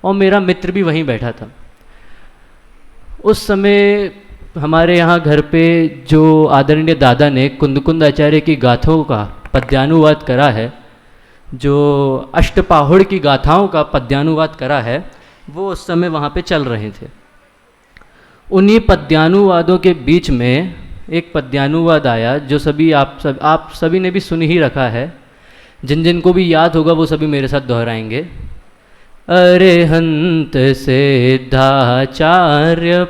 और मेरा मित्र भी वहीं बैठा था। उस समय हमारे यहाँ घर पे जो आदरणीय दादा ने कुंद आचार्य की गाथाओं का पद्यानुवाद करा है, जो अष्टपाहुड़ की गाथाओं का पद्यानुवाद करा है, वो उस समय वहाँ पे चल रहे थे। उन्हीं पद्यानुवादों के बीच में एक पद्यानुवाद आया जो आप सभी ने भी सुन ही रखा है। जिन जिन को भी याद होगा वो सभी मेरे साथ दोहराएंगे। अरिहंत सिद्धाचार्य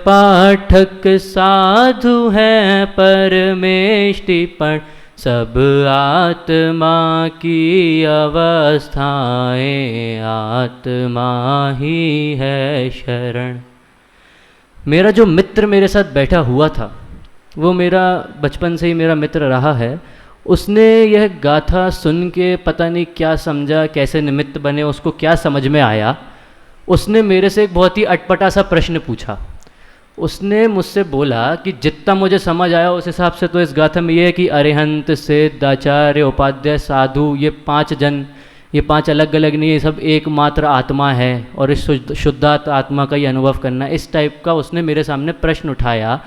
पाठक साधु हैं परमेष्टिपण, सब आत्मा की अवस्थाएं आत्मा ही है शरण। मेरा जो मित्र मेरे साथ बैठा हुआ था, वो मेरा बचपन से ही मेरा मित्र रहा है। उसने यह गाथा सुन के पता नहीं क्या समझा, कैसे निमित्त बने, उसको क्या समझ में आया, उसने मेरे से एक बहुत ही अटपटा सा प्रश्न पूछा। उसने मुझसे बोला कि जितना मुझे समझ आया उस हिसाब से तो इस गाथा में ये है कि अरिहंत सिद्ध आचार्य उपाध्याय साधु, ये 5 जन, ये 5 अलग अलग नहीं, ये सब एकमात्र आत्मा है और इस शुद्धात्म आत्मा का ही अनुभव करना। इस टाइप का उसने मेरे सामने प्रश्न उठाया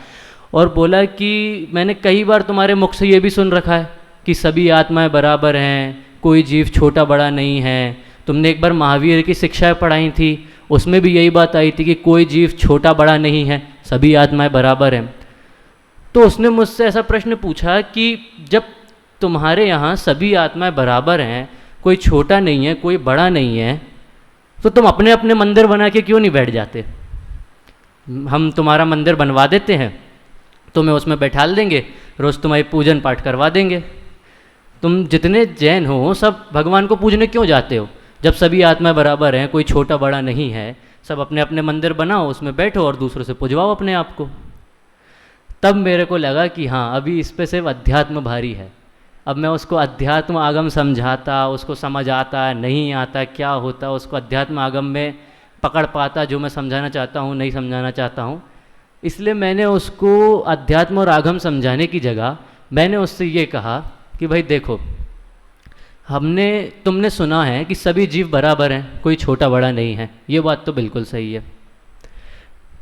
और बोला कि मैंने कई बार तुम्हारे मुख से ये भी सुन रखा है कि सभी आत्माएं बराबर हैं, कोई जीव छोटा बड़ा नहीं है। तुमने एक बार महावीर की शिक्षाएं पढ़ाई थी, उसमें भी यही बात आई थी कि कोई जीव छोटा बड़ा नहीं है, सभी आत्माएं बराबर हैं। तो उसने मुझसे ऐसा प्रश्न पूछा कि जब तुम्हारे यहाँ सभी आत्माएं बराबर हैं, कोई छोटा नहीं है, कोई बड़ा नहीं है, तो तुम अपने अपने मंदिर बना के क्यों नहीं बैठ जाते? हम तुम्हारा मंदिर बनवा देते हैं, तुम्हें उसमें बैठाल देंगे, रोज़ तुम्हारी पूजन पाठ करवा देंगे। तुम जितने जैन हो सब भगवान को पूजने क्यों जाते हो? जब सभी आत्माएं बराबर हैं, कोई छोटा बड़ा नहीं है, सब अपने अपने मंदिर बनाओ, उसमें बैठो और दूसरों से पुजवाओ अपने आप को। तब मेरे को लगा कि हाँ, अभी इस पे सिर्फ अध्यात्म भारी है। अब मैं उसको अध्यात्म आगम समझाता, उसको समझ आता नहीं आता क्या होता, उसको अध्यात्म आगम में पकड़ पाता जो मैं समझाना चाहता हूँ नहीं समझाना चाहता हूँ। इसलिए मैंने उसको अध्यात्म और आगम समझाने की जगह मैंने उससे ये कहा कि भाई देखो, तुमने सुना है कि सभी जीव बराबर हैं, कोई छोटा बड़ा नहीं है, ये बात तो बिल्कुल सही है।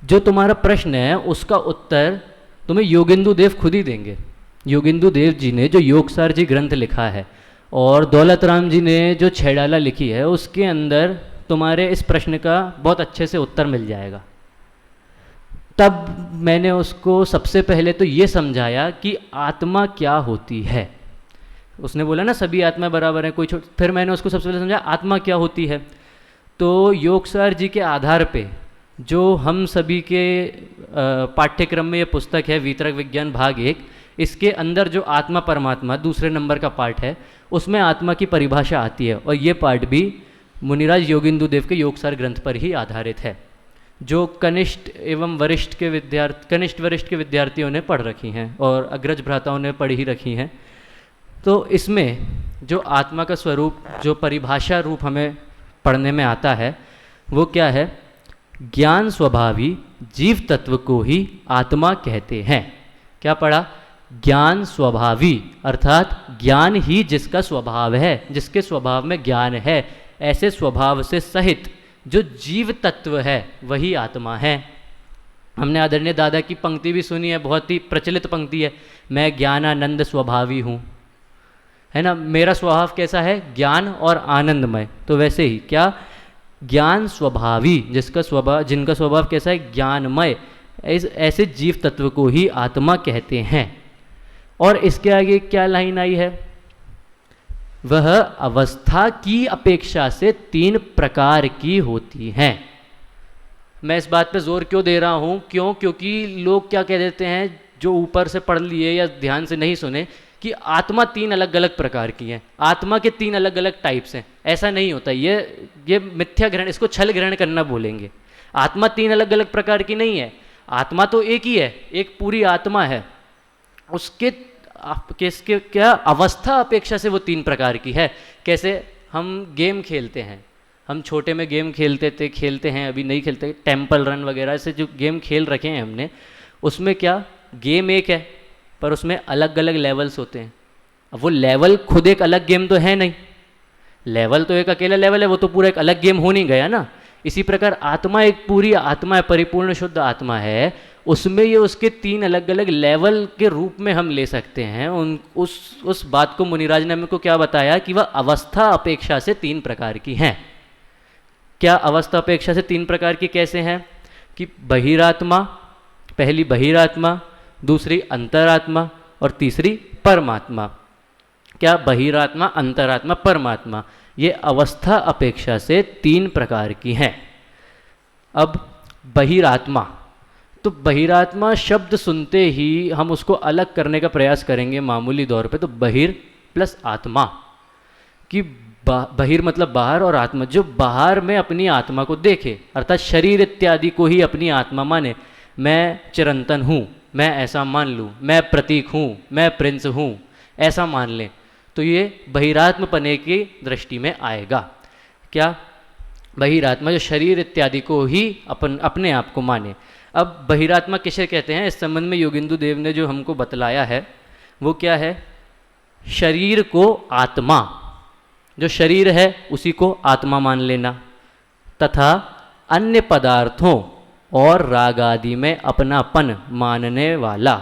जो तुम्हारा प्रश्न है उसका उत्तर तुम्हें योगेंदु देव खुद ही देंगे। योगेंदु देव जी ने जो योगसार जी ग्रंथ लिखा है और दौलत राम जी ने जो छेड़ाला लिखी है, उसके अंदर तुम्हारे इस प्रश्न का बहुत अच्छे से उत्तर मिल जाएगा। तब मैंने उसको सबसे पहले तो ये समझाया कि आत्मा क्या होती है। उसने बोला ना सभी आत्मा बराबर है, कोई फिर मैंने उसको सबसे पहले समझाया आत्मा क्या होती है। तो योगसार जी के आधार पे जो हम सभी के पाठ्यक्रम में ये पुस्तक है वितरक विज्ञान भाग 1, इसके अंदर जो आत्मा परमात्मा दूसरे नंबर का पार्ट है, उसमें आत्मा की परिभाषा आती है और ये पार्ट भी मुनिराज योगेंदु देव के योगसार ग्रंथ पर ही आधारित है, जो कनिष्ठ वरिष्ठ के विद्यार्थियों ने पढ़ रखी हैं और अग्रज भ्राताओं ने पढ़ ही रखी हैं। तो इसमें जो आत्मा का स्वरूप, जो परिभाषा रूप हमें पढ़ने में आता है वो क्या है? ज्ञान स्वभावी जीव तत्व को ही आत्मा कहते हैं। क्या पढ़ा? ज्ञान स्वभावी, अर्थात ज्ञान ही जिसका स्वभाव है, जिसके स्वभाव में ज्ञान है, ऐसे स्वभाव से सहित जो जीव तत्व है वही आत्मा है। हमने आदरणीय दादा की पंक्ति भी सुनी है, बहुत ही प्रचलित पंक्ति है, मैं ज्ञानानंद स्वभावी हूँ, है ना। मेरा स्वभाव कैसा है? ज्ञान और आनंदमय। तो वैसे ही क्या ज्ञान स्वभावी, जिनका स्वभाव कैसा है? ज्ञानमय। ऐसे जीव तत्व को ही आत्मा कहते हैं। और इसके आगे क्या लाइन आई है? वह अवस्था की अपेक्षा से 3 प्रकार की होती हैं। मैं इस बात पे जोर क्यों दे रहा हूँ? क्योंकि लोग क्या कह देते हैं, जो ऊपर से पढ़ लिए या ध्यान से नहीं सुने, कि आत्मा 3 अलग अलग प्रकार की है, आत्मा के 3 अलग अलग टाइप्स हैं। ऐसा नहीं होता, ये मिथ्या ग्रहण, इसको छल ग्रहण करना बोलेंगे। आत्मा 3 अलग अलग प्रकार की नहीं है, आत्मा तो एक ही है, एक पूरी आत्मा है। उसके क्या अवस्था अपेक्षा से वो 3 प्रकार की है। कैसे? हम गेम खेलते हैं, हम छोटे में गेम खेलते हैं, अभी नहीं खेलते, टेम्पल रन वगैरह से जो गेम खेल रखे हैं हमने, उसमें क्या गेम एक है पर उसमें अलग अलग लेवल्स होते हैं। अब वो लेवल खुद एक अलग गेम तो है नहीं, लेवल तो एक अकेला लेवल है, वो तो पूरा एक अलग गेम हो नहीं गया ना। इसी प्रकार आत्मा एक पूरी आत्मा है, परिपूर्ण शुद्ध आत्मा है, उसमें ये उसके 3 अलग अलग लेवल के रूप में हम ले सकते हैं। उस बात को मुनिराज ने हमको क्या बताया कि वह अवस्था अपेक्षा से 3 प्रकार की हैं। क्या अवस्था अपेक्षा से 3 प्रकार की कैसे हैं? कि बहिरात्मा, पहली बहिरात्मा, दूसरी अंतरात्मा और तीसरी परमात्मा। क्या? बहिरात्मा, अंतरात्मा, परमात्मा, ये अवस्था अपेक्षा से 3 प्रकार की हैं। अब बहिरात्मा, तो बहिरात्मा शब्द सुनते ही हम उसको अलग करने का प्रयास करेंगे मामूली तौर पे, तो बहिर प्लस आत्मा, कि बहिर मतलब बाहर और आत्मा जो बाहर में अपनी आत्मा को देखे, अर्थात शरीर इत्यादि को ही अपनी आत्मा माने। मैं चिरंतन हूँ, मैं ऐसा मान लूँ, मैं प्रतीक हूँ, मैं प्रिंस हूँ, ऐसा मान लें, तो ये बहिरात्म पने की दृष्टि में आएगा। क्या? बहिरात्मा जो शरीर इत्यादि को ही अपने आप को माने। अब बहिरात्मा किसे कहते हैं, इस संबंध में योगिंदु देव ने जो हमको बतलाया है वो क्या है? शरीर को आत्मा, जो शरीर है उसी को आत्मा मान लेना, तथा अन्य पदार्थों और राग आदि में अपनापन मानने वाला।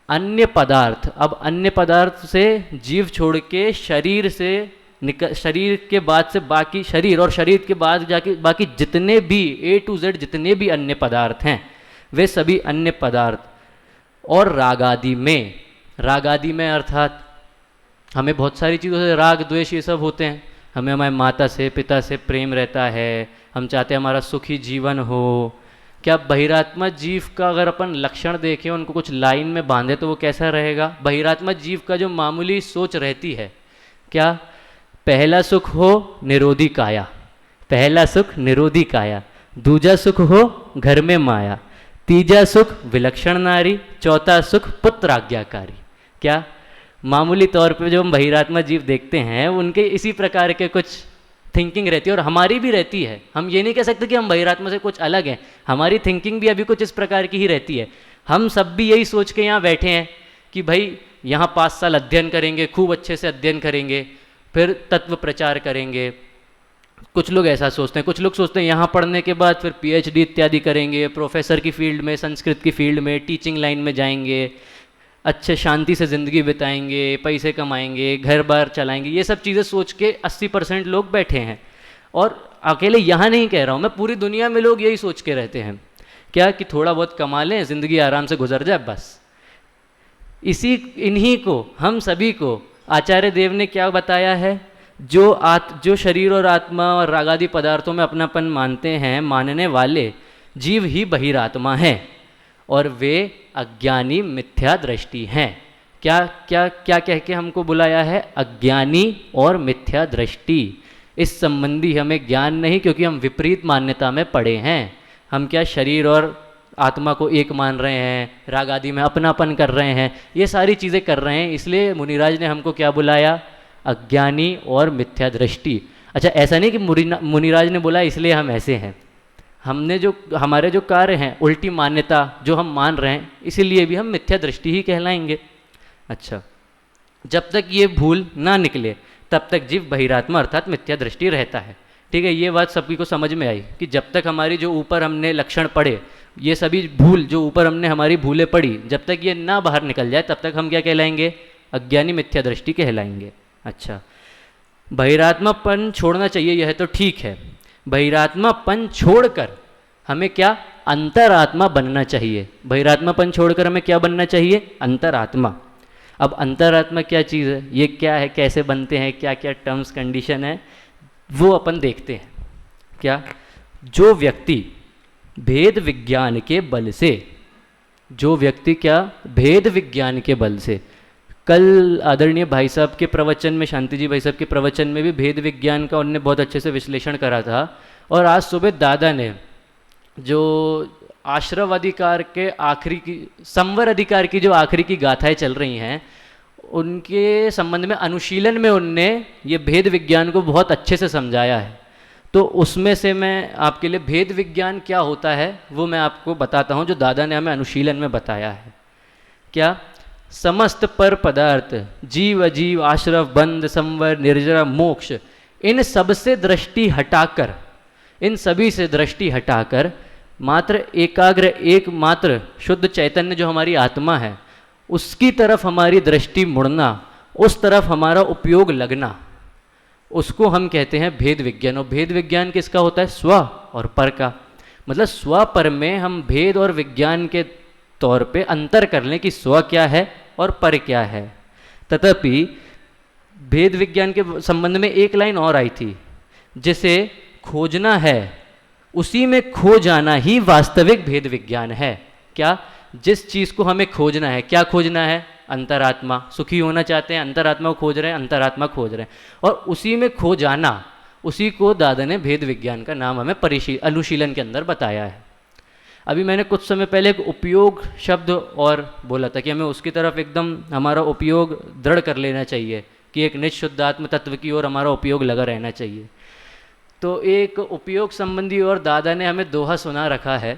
अन्य पदार्थ, अब अन्य पदार्थ से जीव छोड़ के शरीर से शरीर के बाद से बाकी शरीर, और शरीर के बाद जाके बाकी जितने भी A to Z जितने भी अन्य पदार्थ हैं वे सभी अन्य पदार्थ और राग आदि में, राग आदि में अर्थात हमें बहुत सारी चीज़ों से राग द्वेष ये सब होते हैं। हमें हमारे माता से पिता से प्रेम रहता है, हम चाहते हैं हमारा सुखी जीवन हो। क्या बहिरात्मा जीव का अगर अपन लक्षण देखें, उनको कुछ लाइन में बांधे तो वो कैसा रहेगा? बहिरात्मा जीव का जो मामूली सोच रहती है, क्या? पहला सुख हो निरोधी काया, पहला सुख निरोधी काया, दूजा सुख हो घर में माया, तीजा सुख विलक्षण नारी, चौथा सुख पुत्र आज्ञाकारी। क्या? मामूली तौर पे जो हम बहिरात्मा जीव देखते हैं उनके इसी प्रकार के कुछ थिंकिंग रहती है, और हमारी भी रहती है। हम ये नहीं कह सकते कि हम बहिरात्मा से कुछ अलग हैं, हमारी थिंकिंग भी अभी कुछ इस प्रकार की ही रहती है। हम सब भी यही सोच के यहाँ बैठे हैं कि भाई यहाँ 5 साल अध्ययन करेंगे, खूब अच्छे से अध्ययन करेंगे, फिर तत्व प्रचार करेंगे। कुछ लोग ऐसा सोचते हैं, कुछ लोग सोचते हैं यहाँ पढ़ने के बाद फिर PhD इत्यादि करेंगे, प्रोफेसर की फील्ड में, संस्कृत की फील्ड में, टीचिंग लाइन में जाएंगे, अच्छे शांति से ज़िंदगी बिताएंगे, पैसे कमाएंगे, घर बार चलाएंगे। ये सब चीज़ें सोच के 80% लोग बैठे हैं। और अकेले यहाँ नहीं कह रहा हूँ मैं, पूरी दुनिया में लोग यही सोच के रहते हैं। क्या? कि थोड़ा बहुत कमा लें, ज़िंदगी आराम से गुजर जाए, बस। इन्हीं को, हम सभी को आचार्य देव ने क्या बताया है? जो शरीर और आत्मा और रागादि पदार्थों में अपनापन मानते हैं, मानने वाले जीव ही बहिरात्मा हैं, और वे अज्ञानी मिथ्या दृष्टि हैं। क्या क्या क्या कह के हमको बुलाया है? अज्ञानी और मिथ्या दृष्टि। इस संबंधी हमें ज्ञान नहीं, क्योंकि हम विपरीत मान्यता में पड़े हैं। हम क्या शरीर और आत्मा को एक मान रहे हैं, राग आदि में अपनापन कर रहे हैं, ये सारी चीज़ें कर रहे हैं। इसलिए मुनिराज ने हमको क्या बुलाया? अज्ञानी और मिथ्या दृष्टि। अच्छा, ऐसा नहीं कि मुनिराज ने बोला इसलिए हम ऐसे हैं। हमने जो हमारे जो कार्य हैं, उल्टी मान्यता जो हम मान रहे हैं, इसीलिए भी हम मिथ्या दृष्टि ही कहलाएंगे। अच्छा, जब तक ये भूल ना निकले तब तक जीव बहिरात्मा अर्थात मिथ्या दृष्टि रहता है। ठीक है, ये बात सभी को समझ में आई कि जब तक हमारी जो ऊपर हमने लक्षण पढ़े, ये सभी भूल जो ऊपर हमने हमारी भूलें पढ़ी, जब तक ये ना बाहर निकल जाए तब तक हम क्या कहलाएंगे? अज्ञानी मिथ्या दृष्टि कहलाएंगे। अच्छा, बहिरात्मापन छोड़ना चाहिए, यह तो ठीक है। बहिरात्मापन छोड़कर हमें क्या? अंतरात्मा बनना चाहिए। बहिरात्मापन छोड़कर हमें क्या बनना चाहिए? अंतरात्मा। अब अंतरात्मा क्या चीज़ है, ये क्या है, कैसे बनते हैं, क्या क्या टर्म्स कंडीशन है, वो अपन देखते हैं। क्या? जो व्यक्ति भेद विज्ञान के बल से, जो व्यक्ति क्या? भेद विज्ञान के बल से, कल आदरणीय भाई साहब के प्रवचन में, शांति जी भाई साहब के प्रवचन में भी भेद विज्ञान का उन्होंने बहुत अच्छे से विश्लेषण करा था। और आज सुबह दादा ने जो आश्रव अधिकार के आखिरी की, संवर अधिकार की जो आखिरी की गाथाएं चल रही हैं, उनके संबंध में अनुशीलन में उनने ये भेद विज्ञान को बहुत अच्छे से समझाया है। तो उसमें से मैं आपके लिए भेद विज्ञान क्या होता है वो मैं आपको बताता हूँ, जो दादा ने हमें अनुशीलन में बताया है। क्या? समस्त पर पदार्थ, जीव अजीव, आश्रव, बंध, संवर, निर्जरा, मोक्ष, इन सब से दृष्टि हटाकर, इन सभी से दृष्टि हटाकर मात्र एकाग्र एकमात्र शुद्ध चैतन्य जो हमारी आत्मा है उसकी तरफ हमारी दृष्टि मुड़ना, उस तरफ हमारा उपयोग लगना, उसको हम कहते हैं भेद विज्ञान। और भेद विज्ञान किसका होता है? स्व और पर का। मतलब स्व पर में हम भेद और विज्ञान के तौर पे अंतर कर लें कि स्व क्या है और पर क्या है। तथापि भेद विज्ञान के संबंध में एक लाइन और आई थी, जिसे खोजना है उसी में खो जाना ही वास्तविक भेद विज्ञान है। क्या? जिस चीज़ को हमें खोजना है, क्या खोजना है? अंतरात्मा। सुखी होना चाहते हैं, अंतरात्मा को खोज रहे हैं, अंतरात्मा खोज रहे हैं, और उसी में खो जाना, उसी को दादा ने भेद विज्ञान का नाम हमें अनुशीलन के अंदर बताया है। अभी मैंने कुछ समय पहले एक उपयोग शब्द और बोला था कि हमें उसकी तरफ एकदम हमारा उपयोग दृढ़ कर लेना चाहिए कि एक निज शुद्धात्म तत्व की ओर हमारा उपयोग लगा रहना चाहिए। तो एक उपयोग संबंधी और दादा ने हमें दोहा सुना रखा है,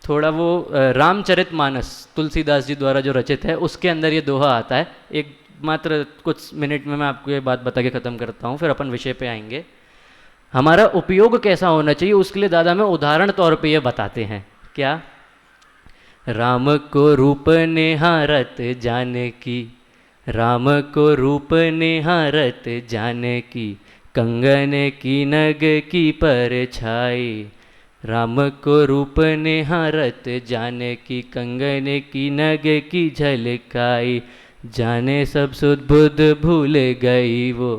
थोड़ा वो रामचरितमानस तुलसीदास जी द्वारा जो रचित है उसके अंदर ये दोहा आता है। एक मात्र कुछ मिनट में मैं आपको ये बात बता के ख़त्म करता हूँ, फिर अपन विषय पे आएंगे। हमारा उपयोग कैसा होना चाहिए उसके लिए दादा में उदाहरण तौर पे ये बताते हैं। क्या? राम को रूप निहारत जाने की, राम को रूप निहारत जाने की, कंगन की नग की परछाई। राम को रूप निहारत जाने की, कंगन की नग की झलकाई। जाने सब सुध बुध भूल गई वो,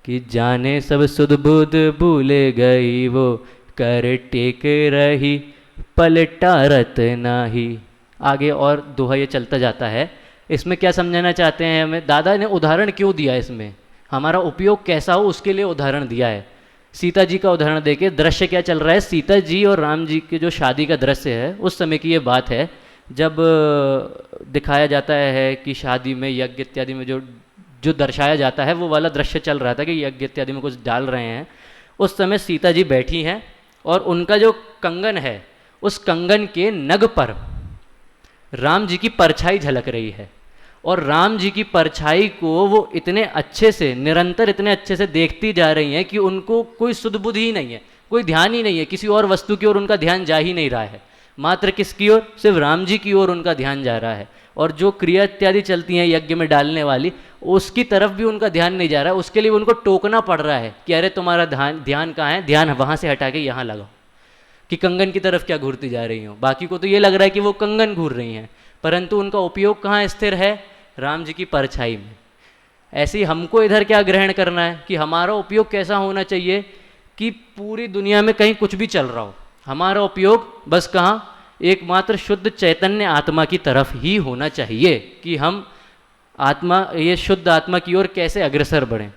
कि जाने सब सुध बुध भूल गई वो, कर टेक रही पलटारत नाही। आगे और दोहा ये चलता जाता है। इसमें क्या समझाना चाहते हैं हमें? दादा ने उदाहरण क्यों दिया, इसमें हमारा उपयोग कैसा हो उसके लिए उदाहरण दिया है। सीता जी का उदाहरण देके दृश्य क्या चल रहा है, सीता जी और राम जी के जो शादी का दृश्य है उस समय की ये बात है, जब दिखाया जाता है कि शादी में यज्ञ इत्यादि में जो जो दर्शाया जाता है वो वाला दृश्य चल रहा था कि यज्ञ इत्यादि में कुछ डाल रहे हैं। उस समय सीता जी बैठी हैं और उनका जो कंगन है उस कंगन के नग पर राम जी की परछाई झलक रही है, और राम जी की परछाई को वो इतने अच्छे से निरंतर इतने अच्छे से देखती जा रही हैं कि उनको कोई सुध बुध ही नहीं है, कोई ध्यान ही नहीं है, किसी और वस्तु की ओर उनका ध्यान जा ही नहीं रहा है, मात्र किसकी ओर? सिर्फ राम जी की ओर उनका ध्यान जा रहा है। और जो क्रिया इत्यादि चलती हैं यज्ञ में डालने वाली, उसकी तरफ भी उनका ध्यान नहीं जा रहा है। उसके लिए उनको टोकना पड़ रहा है कि अरे तुम्हारा ध्यान कहाँ है, ध्यान वहाँ से हटा के यहाँ लगाओ, कि कंगन की तरफ क्या घूरती जा रही हो। बाकी को तो ये लग रहा है कि वो कंगन घूर रही हैं, परंतु उनका उपयोग कहाँ स्थिर है? राम जी की परछाई में। ऐसे ही हमको इधर क्या ग्रहण करना है कि हमारा उपयोग कैसा होना चाहिए कि पूरी दुनिया में कहीं कुछ भी चल रहा हो, हमारा उपयोग बस कहाँ? एकमात्र शुद्ध चैतन्य आत्मा की तरफ ही होना चाहिए कि हम आत्मा, ये शुद्ध आत्मा की ओर कैसे अग्रसर बढ़ें।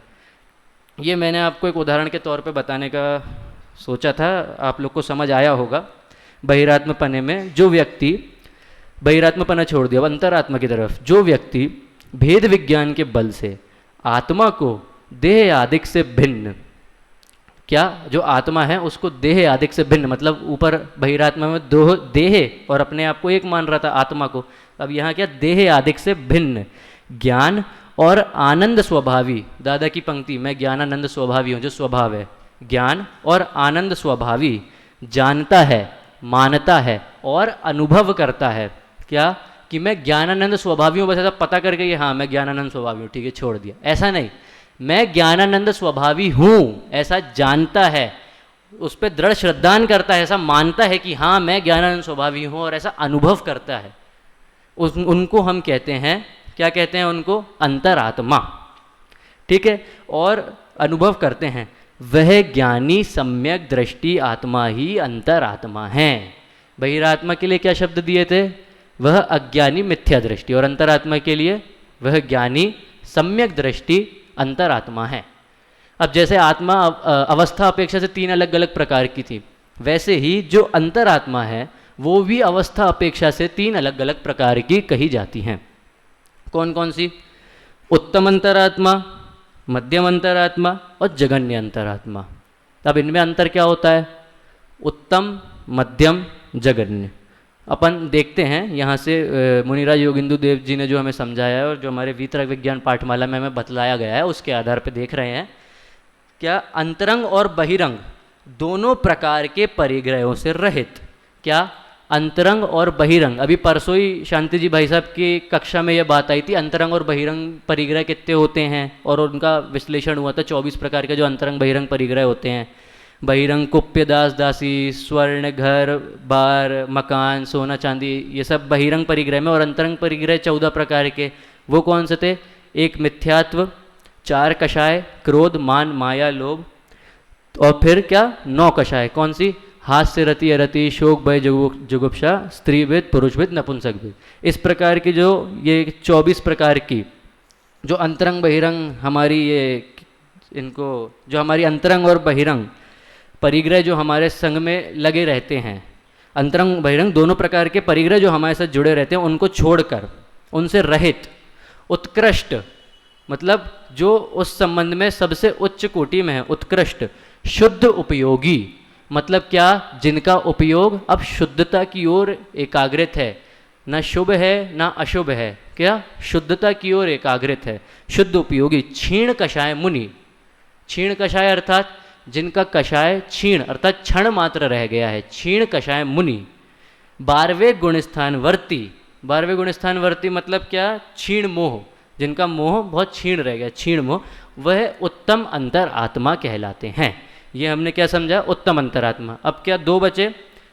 ये मैंने आपको एक उदाहरण के तौर पे बताने का सोचा था, आप लोग को समझ आया होगा। बहिरात्मपने में जो व्यक्ति बहिरात्मपना छोड़ दिया, अंतरात्मा की तरफ जो व्यक्ति भेद विज्ञान के बल से आत्मा को देह आदिक से भिन्न, क्या जो आत्मा है उसको देह आदिक से भिन्न, मतलब ऊपर बहिरात्मा में दो देह और अपने आप को एक मान रहा था आत्मा को, अब यहाँ क्या? देह आदिक से भिन्न ज्ञान और आनंद स्वभावी। दादा की पंक्ति, मैं ज्ञानानंद स्वभावी हूँ, जो स्वभाव है ज्ञान और आनंद स्वभावी, जानता है, मानता है और अनुभव करता है। क्या? कि मैं ज्ञानानंद स्वभावी हूँ, बस ऐसा पता करके ये हाँ मैं ज्ञानानंद स्वभावी हूँ, ठीक है छोड़ दिया, ऐसा नहीं। मैं ज्ञानानंद स्वभावी हूँ ऐसा जानता है, उस पर दृढ़ श्रद्धान करता है, ऐसा मानता है कि हाँ मैं ज्ञानानंद स्वभावी हूँ, और ऐसा अनुभव करता है, उनको हम कहते हैं, क्या कहते हैं उनको? अंतरात्मा। ठीक है, और अनुभव करते हैं, वह ज्ञानी सम्यक दृष्टि आत्मा ही अंतरात्मा है। बहिरात्मा के लिए क्या शब्द दिए थे? वह अज्ञानी मिथ्या दृष्टि, और अंतरात्मा के लिए वह ज्ञानी सम्यक दृष्टि अंतरात्मा है। अब जैसे आत्मा अवस्था अपेक्षा से 3 अलग अलग प्रकार की थी, वैसे ही जो अंतरात्मा है वो भी अवस्था अपेक्षा से 3 अलग अलग प्रकार की कही जाती हैं। कौन कौन सी? उत्तम अंतरात्मा, मध्यम अंतरात्मा और जघन्य अंतरात्मा। अब इनमें अंतर क्या होता है? उत्तम, मध्यम, जघन्य। अपन देखते हैं यहाँ से मुनिराज योगिंदु देव जी ने जो हमें समझाया है और जो हमारे वीतराग विज्ञान पाठमाला में हमें बतलाया गया है उसके आधार पर देख रहे हैं। क्या अंतरंग और बहिरंग दोनों प्रकार के परिग्रहों से रहित। क्या? अंतरंग और बहिरंग। अभी परसों ही शांति जी भाई साहब की कक्षा में यह बात आई थी, अंतरंग और बहिरंग परिग्रह कितने होते हैं, और उनका विश्लेषण हुआ था। 24 प्रकार के जो अंतरंग बहिरंग परिग्रह होते हैं। बहिरंग कुप्य दास दासी, स्वर्ण, घर बार, मकान, सोना चांदी, ये सब बहिरंग परिग्रह में। और अंतरंग परिग्रह 14 प्रकार के, वो कौन से थे? एक मिथ्यात्व, 4 कषाय, क्रोध, मान, माया, लोभ, और फिर क्या? 9 कषाय। कौन सी? हास्य, रति, अरति, शोक, भय, जुगुप्सा, स्त्रीभेद, पुरुषभेद, नपुंसकभेद। इस प्रकार की जो ये 24 प्रकार की जो अंतरंग बहिरंग हमारी ये इनको जो हमारी अंतरंग और बहिरंग परिग्रह जो हमारे संग में लगे रहते हैं, अंतरंग बहिरंग दोनों प्रकार के परिग्रह जो हमारे साथ जुड़े रहते हैं, उनको छोड़कर, उनसे रहित, उत्कृष्ट, मतलब जो उस संबंध में सबसे उच्च कोटि में है, उत्कृष्ट, शुद्ध उपयोगी, मतलब क्या? जिनका उपयोग अब शुद्धता की ओर एकाग्रित है, न शुभ है न अशुभ है। क्या? शुद्धता की ओर एकाग्रित है, शुद्ध उपयोगी। क्षीण कषाय मुनि, क्षीण कषाय अर्थात जिनका कषाय क्षीण अर्थात क्षण मात्र रह गया है, क्षीण कषाय मुनि। 12वें गुणस्थान वर्ती, 12वें गुणस्थान वर्ती मतलब क्या? क्षीण मोह, जिनका मोह बहुत क्षीण रह गया, क्षीण मोह, वह उत्तम अंतर आत्मा कहलाते हैं। ये हमने क्या समझा? उत्तम अंतरात्मा। अब क्या 2 बचे?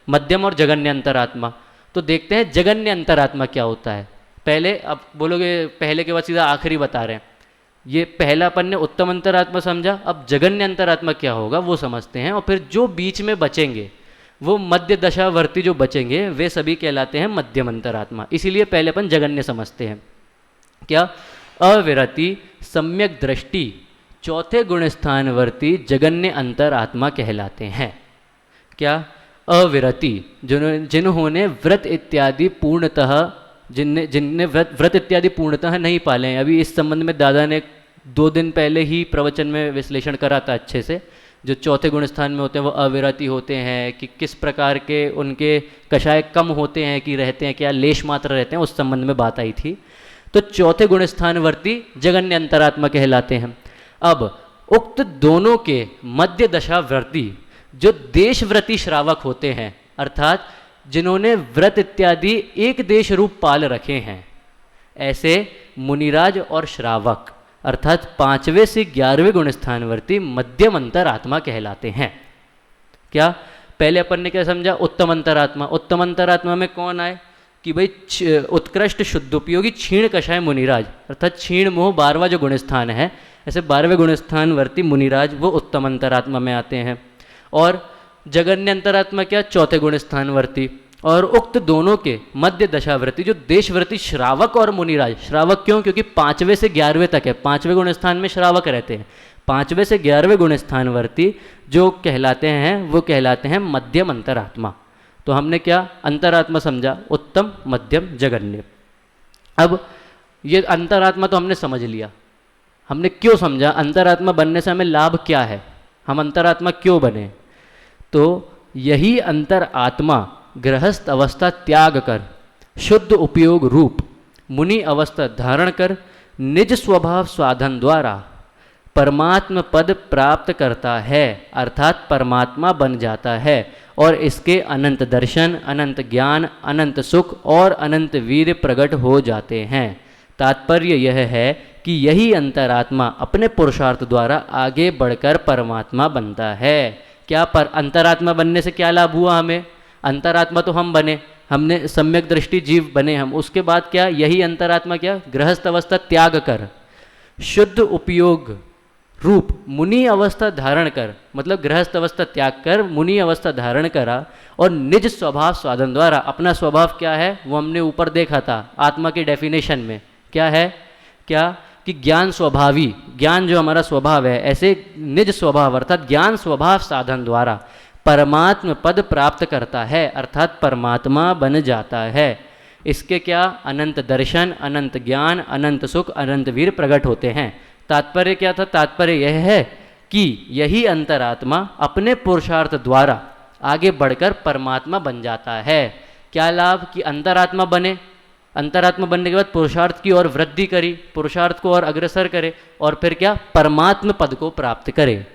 मध्यम और जगन्य अंतरात्मा। तो देखते हैं जगन्य अंतरात्मा क्या होता है। पहले, अब बोलोगे पहले के बाद सीधा आखिरी बता रहे हैं। ये पहला अपन ने उत्तम अंतरात्मा समझा, अब जगन्य अंतरात्मा क्या होगा वो समझते हैं। और फिर जो बीच में बचेंगे, वो मध्य दशावर्ती जो बचेंगे, वे सभी कहलाते हैं मध्यम अंतरात्मा। इसीलिए पहले अपन जगन्य समझते हैं। क्या? अविरति, सम्यक दृष्टि, चौथे गुणस्थानवर्ती जगन्य अंतरात्मा कहलाते हैं। क्या? अविरति, जिन्होंने व्रत इत्यादि पूर्णतः जिनने व्रत इत्यादि पूर्णतः नहीं पाले हैं। अभी इस संबंध में दादा ने 2 दिन पहले ही प्रवचन में विश्लेषण करा था अच्छे से। जो चौथे गुण स्थान में होते हैं वो अविरति होते हैं, कि किस प्रकार के उनके कषाय कम होते हैं कि रहते हैं, क्या लेश मात्र रहते हैं, उस संबंध में बात आई थी। तो चौथे गुण स्थानवर्ती जगन्य अंतरात्मा कहलाते हैं। अब उक्त दोनों के मध्य दशावर्ती जो देशव्रती श्रावक होते हैं, अर्थात जिन्होंने व्रत इत्यादि एक देश रूप पाल रखे हैं, ऐसे मुनिराज और श्रावक अर्थात 5वें से 11वें गुण स्थानवर्ती मध्यम अंतरात्मा कहलाते हैं। क्या? पहले अपन ने क्या समझा? उत्तम अंतरात्मा। उत्तम अंतरात्मा में कौन आए? कि भाई उत्कृष्ट शुद्धोपयोगी क्षीण कषाय मुनिराज, अर्थात क्षीण मोह 12वां जो गुणस्थान है, ऐसे 12वें गुणस्थानवर्ती मुनिराज वो उत्तम अंतरात्मा में आते हैं। और जगन्य अंतरात्मा क्या? चौथे गुणस्थानवर्ती। और उक्त दोनों के मध्य दशावर्ती जो देशवर्ती श्रावक और मुनिराज, श्रावक क्यों? क्योंकि 5वें से 11वें तक है, 5वें गुणस्थान में श्रावक रहते हैं। 5वें से 11वें गुणस्थानवर्ती जो कहलाते हैं वो कहलाते हैं मध्यम अंतरात्मा। तो हमने क्या अंतरात्मा समझा? उत्तम, मध्यम, जगन्य। अब ये अंतरात्मा तो हमने समझ लिया। हमने क्यों समझा? अंतरात्मा बनने से हमें लाभ क्या है, हम अंतरात्मा क्यों बने? तो यही अंतरात्मा गृहस्थ अवस्था त्याग कर शुद्ध उपयोग रूप मुनि अवस्था धारण कर निज स्वभाव साधन द्वारा परमात्म पद प्राप्त करता है, अर्थात परमात्मा बन जाता है। और इसके अनंत दर्शन, अनंत ज्ञान, अनंत सुख और अनंत वीर प्रकट हो जाते हैं। तात्पर्य यह है कि यही अंतरात्मा अपने पुरुषार्थ द्वारा आगे बढ़कर परमात्मा बनता है। क्या? पर अंतरात्मा बनने से क्या लाभ हुआ हमें? अंतरात्मा तो हम बने, हमने सम्यक दृष्टि जीव बने हम। उसके बाद क्या? यही अंतरात्मा क्या? गृहस्थ अवस्था त्याग कर शुद्ध उपयोग रूप मुनि अवस्था धारण कर, मतलब गृहस्थ अवस्था त्याग कर मुनि अवस्था धारण करा और निज स्वभाव साधन द्वारा, अपना स्वभाव क्या है वो हमने ऊपर देखा था आत्मा के डेफिनेशन में। क्या है? क्या? कि ज्ञान स्वभावी, ज्ञान जो हमारा स्वभाव है, ऐसे निज स्वभाव अर्थात ज्ञान स्वभाव साधन द्वारा परमात्म पद प्राप्त करता है, अर्थात परमात्मा बन जाता है। इसके क्या? अनंत दर्शन, अनंत ज्ञान, अनंत सुख, अनंत वीर प्रकट होते हैं। तात्पर्य क्या था? तात्पर्य यह है कि यही अंतरात्मा अपने पुरुषार्थ द्वारा आगे बढ़कर परमात्मा बन जाता है। क्या लाभ? कि अंतरात्मा बने, अंतरात्मा बनने के बाद पुरुषार्थ की ओर वृद्धि करी, पुरुषार्थ को और अग्रसर करे, और फिर क्या? परमात्म पद को प्राप्त करे।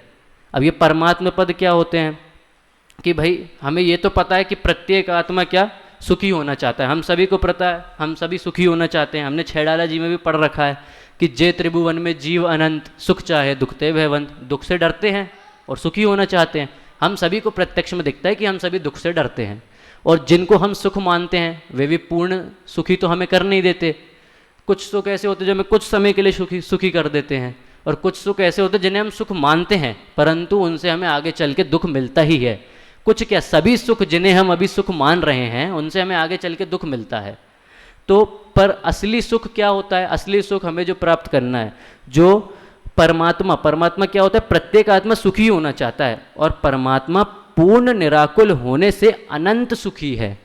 अब ये परमात्म पद क्या होते हैं कि भाई हमें ये तो पता है कि प्रत्येक आत्मा क्या सुखी होना चाहता है, हम सभी को पता है, हम सभी सुखी होना चाहते हैं। हमने छैडाला जी में भी पढ़ रखा है कि जे त्रिभुवन में जीव अनंत, सुख चाहे दुखते भयवंत, दुख से डरते हैं और सुखी होना चाहते हैं। हम सभी को प्रत्यक्ष में दिखता है कि हम सभी दुख से डरते हैं, और जिनको हम सुख मानते हैं वे भी पूर्ण सुखी तो हमें कर नहीं देते। कुछ सुख ऐसे होते हैं जो हमें कुछ समय के लिए सुखी कर देते हैं, और कुछ सुख ऐसे होते हैं जिन्हें हम सुख मानते हैं परंतु उनसे हमें आगे चल के दुख मिलता ही है। कुछ क्या, सभी सुख जिन्हें हम अभी सुख मान रहे हैं उनसे हमें आगे चल के दुख मिलता है। तो पर असली सुख क्या होता है? असली सुख हमें जो प्राप्त करना है, जो परमात्मा क्या होता है? प्रत्येक आत्मा सुखी होना चाहता है, और परमात्मा पूर्ण निराकुल होने से अनंत सुखी है।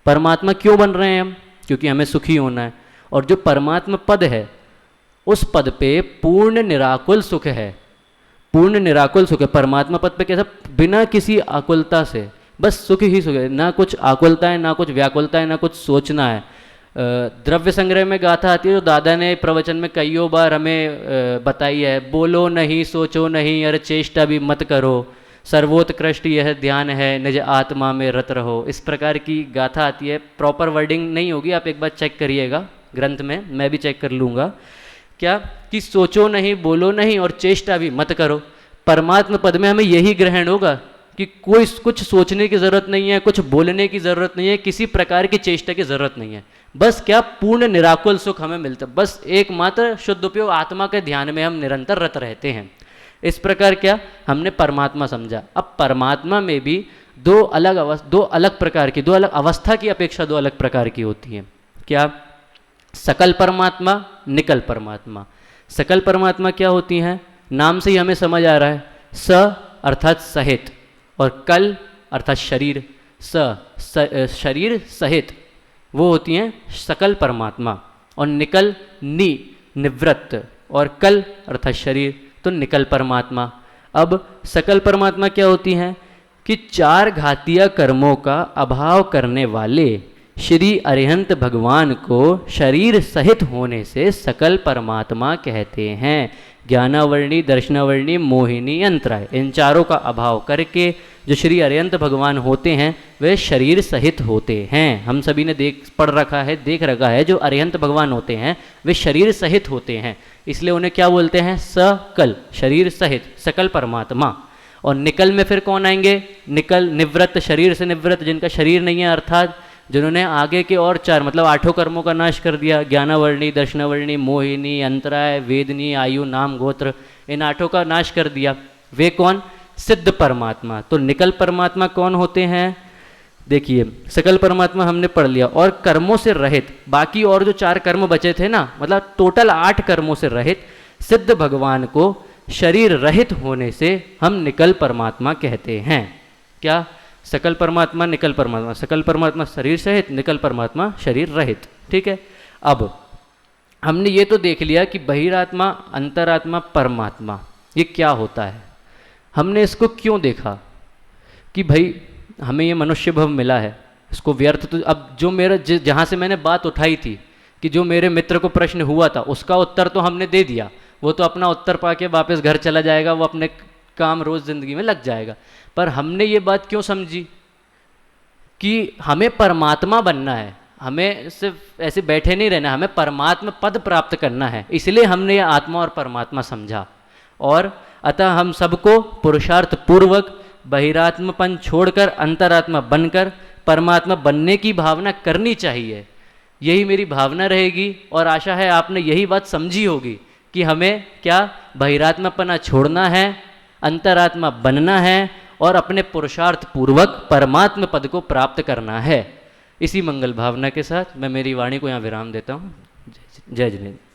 परमात्मा क्यों बन रहे हैं हम? क्योंकि हमें सुखी होना है। और जो परमात्मा पद है उस पद पे पूर्ण निराकुल सुख है, पूर्ण निराकुल सुख है। परमात्मा पद पे कैसा? बिना किसी आकुलता से बस सुख ही सुख है, ना कुछ आकुलता है, ना कुछ व्याकुलता है, ना कुछ सोचना है। द्रव्य संग्रह में गाथा आती है जो दादा ने प्रवचन में कईयों बार हमें बताई है, बोलो नहीं सोचो नहीं अरे चेष्टा भी मत करो, सर्वोत्कृष्ट यह ध्यान है निज आत्मा में रत रहो। इस प्रकार की गाथा आती है। प्रॉपर वर्डिंग नहीं होगी, आप एक बार चेक करिएगा ग्रंथ में, मैं भी चेक कर लूँगा। क्या कि सोचो नहीं, बोलो नहीं और चेष्टा भी मत करो। परमात्मा पद में हमें यही ग्रहण होगा कि कोई कुछ सोचने की ज़रूरत नहीं है, कुछ बोलने की ज़रूरत नहीं है, किसी प्रकार की चेष्टा की ज़रूरत नहीं है। बस क्या पूर्ण निराकुल सुख हमें मिलता है, बस एकमात्र शुद्ध उपयोग आत्मा के ध्यान में हम निरंतर रत रहते हैं। इस प्रकार क्या हमने परमात्मा समझा। अब परमात्मा में भी दो अलग प्रकार की, दो अलग अवस्था की अपेक्षा दो अलग प्रकार की होती हैं। क्या? सकल परमात्मा, निकल परमात्मा। सकल परमात्मा क्या होती हैं? नाम से ही हमें समझ आ रहा है। स अर्थात सहित, और कल अर्थात शरीर, शरीर सहित, वो होती हैं सकल परमात्मा। और निकल निवृत्त, और कल अर्थात शरीर, तो निकल परमात्मा। अब सकल परमात्मा क्या होती हैं कि चार घातीय कर्मों का अभाव करने वाले श्री अरिहंत भगवान को शरीर सहित होने से सकल परमात्मा कहते हैं। ज्ञानावर्णी, दर्शनावर्णी, मोहिनी, अंतराय, इन चारों का अभाव करके जो श्री अरिहंत भगवान होते हैं वे शरीर सहित होते हैं। हम सभी ने देख रखा है जो अरिहंत भगवान होते हैं वे शरीर सहित होते हैं, इसलिए उन्हें क्या बोलते हैं? सकल, शरीर सहित, सकल परमात्मा। और निकल में फिर कौन आएंगे? निकल निवृत्त, शरीर से निवृत्त, जिनका शरीर नहीं है, अर्थात जिन्होंने आगे के और चार मतलब 8 कर्मों का नाश कर दिया। ज्ञानावर्णी, दर्शनावर्णी, मोहिनी, अंतराय, वेदनी, आयु, नाम, गोत्र, इन 8 का नाश कर दिया। वे कौन? सिद्ध परमात्मा। तो निकल परमात्मा कौन होते हैं? देखिए, सकल परमात्मा हमने पढ़ लिया, और कर्मों से रहित, बाकी और जो 4 कर्म बचे थे ना, मतलब टोटल 8 कर्मों से रहित सिद्ध भगवान को शरीर रहित होने से हम निकल परमात्मा कहते हैं। क्या? सकल परमात्मा, निकल परमात्मा। सकल परमात्मा शरीर सहित, निकल परमात्मा शरीर रहित। ठीक है। अब हमने ये तो देख लिया कि बहिरात्मा, अंतरात्मा, परमात्मा ये क्या होता है। हमने इसको क्यों देखा कि भाई हमें ये मनुष्य भव मिला है, इसको व्यर्थ तो, अब जो मेरा जहाँ से मैंने बात उठाई थी कि जो मेरे मित्र को प्रश्न हुआ था उसका उत्तर तो हमने दे दिया, वो तो अपना उत्तर पाके वापस घर चला जाएगा, वो अपने काम रोज़ ज़िंदगी में लग जाएगा। पर हमने ये बात क्यों समझी कि हमें परमात्मा बनना है, हमें सिर्फ ऐसे बैठे नहीं रहना, हमें परमात्मा पद प्राप्त करना है, इसलिए हमने ये आत्मा और परमात्मा समझा। और अतः हम सबको पुरुषार्थ पूर्वक बहिरात्मपन छोड़कर अंतरात्मा बनकर परमात्मा बनने की भावना करनी चाहिए। यही मेरी भावना रहेगी, और आशा है आपने यही बात समझी होगी कि हमें क्या बहिरात्मापना छोड़ना है, अंतरात्मा बनना है, और अपने पुरुषार्थ पूर्वक परमात्मा पद को प्राप्त करना है। इसी मंगल भावना के साथ मैं मेरी वाणी को यहाँ विराम देता हूँ। जय जिनेन्द्र।